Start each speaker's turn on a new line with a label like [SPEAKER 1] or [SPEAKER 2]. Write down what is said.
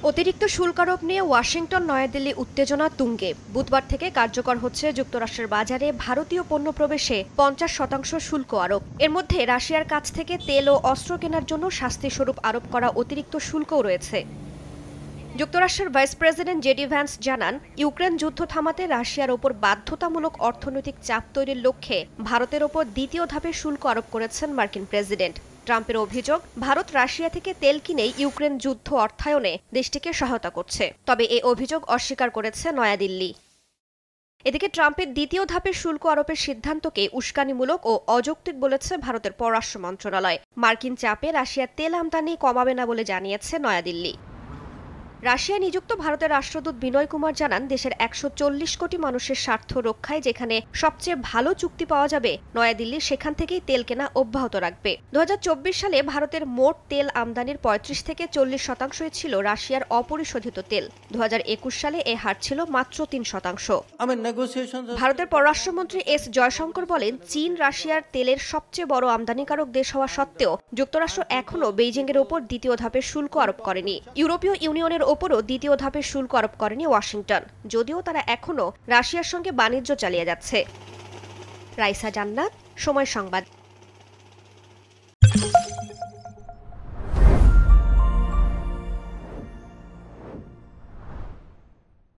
[SPEAKER 1] অতিরিক্ত শুল্ক আরোপ নিয়ে ওয়াশিংটন নয়াদিল্লি উত্তেজনা তুঙ্গে। বুধবার থেকে কার্যকর হচ্ছে যুক্তরাষ্ট্রের বাজারে ভারতীয় পণ্য প্রবেশে 50% শুল্ক আরোপ। এর মধ্যে রাশিয়ার কাছ থেকে তেল ও অস্ত্র কেনার জন্য শাস্তিস্বরূপ আরোপ করা অতিরিক্ত শুল্কও রয়েছে। যুক্তরাষ্ট্রের ভাইস প্রেসিডেন্ট জেডি ভ্যান্স জানান, ইউক্রেন যুদ্ধ থামাতে রাশিয়ার ওপর বাধ্যতামূলক অর্থনৈতিক চাপ তৈরির লক্ষ্যে ভারতের ওপর দ্বিতীয় ধাপে শুল্ক আরোপ করেছেন মার্কিন প্রেসিডেন্ট। ট্রাম্পের অভিযোগ, ভারত রাশিয়া থেকে তেল কিনেই ইউক্রেন যুদ্ধ অর্থায়নে দেশটিকে সহায়তা করছে। তবে এই অভিযোগ অস্বীকার করেছে নয়াদিল্লি। এদিকে ট্রাম্পের দ্বিতীয় ধাপের শুল্ক আরোপের সিদ্ধান্তকে উস্কানিমূলক ও অযৌক্তিক বলেছে ভারতের পররাষ্ট্র মন্ত্রণালয়। মার্কিন চাপে রাশিয়ার তেল আমদানি কমাবে না বলে জানিয়েছে নয়াদিল্লি। রাশিয়ায় নিযুক্ত ভারতের রাষ্ট্রদূত বিনয় কুমার জানান, দেশের 140 কোটি মানুষের স্বার্থ রক্ষায় যেখানে সবচেয়ে ভালো চুক্তি পাওয়া যাবে, নয়াদিল্লি সেখান থেকেই তেল কেনা অব্যাহত রাখবে। 2024 সালে ভারতের মোট তেল আমদানির 35 থেকে 40% ছিল রাশিয়ার অপরিশোধিত তেল। 2021 সালে এ হার ছিল মাত্র 3%। ভারতের পররাষ্ট্রমন্ত্রী এস জয়শঙ্কর বলেন, চীন রাশিয়ার তেলের সবচেয়ে বড় আমদানিকারক দেশ হওয়া সত্ত্বেও যুক্তরাষ্ট্র এখনও বেইজিংয়ের ওপর দ্বিতীয় ধাপের শুল্ক আরোপ করেনি। ইউরোপীয় ইউনিয়নের ওপরও দ্বিতীয় ধাপের শুল্ক আরোপ করেনি ওয়াশিংটন, যদিও তারা এখনও রাশিয়ার সঙ্গে বাণিজ্য চালিয়ে যাচ্ছে। রাইসা জান্নাত, সময় সংবাদ।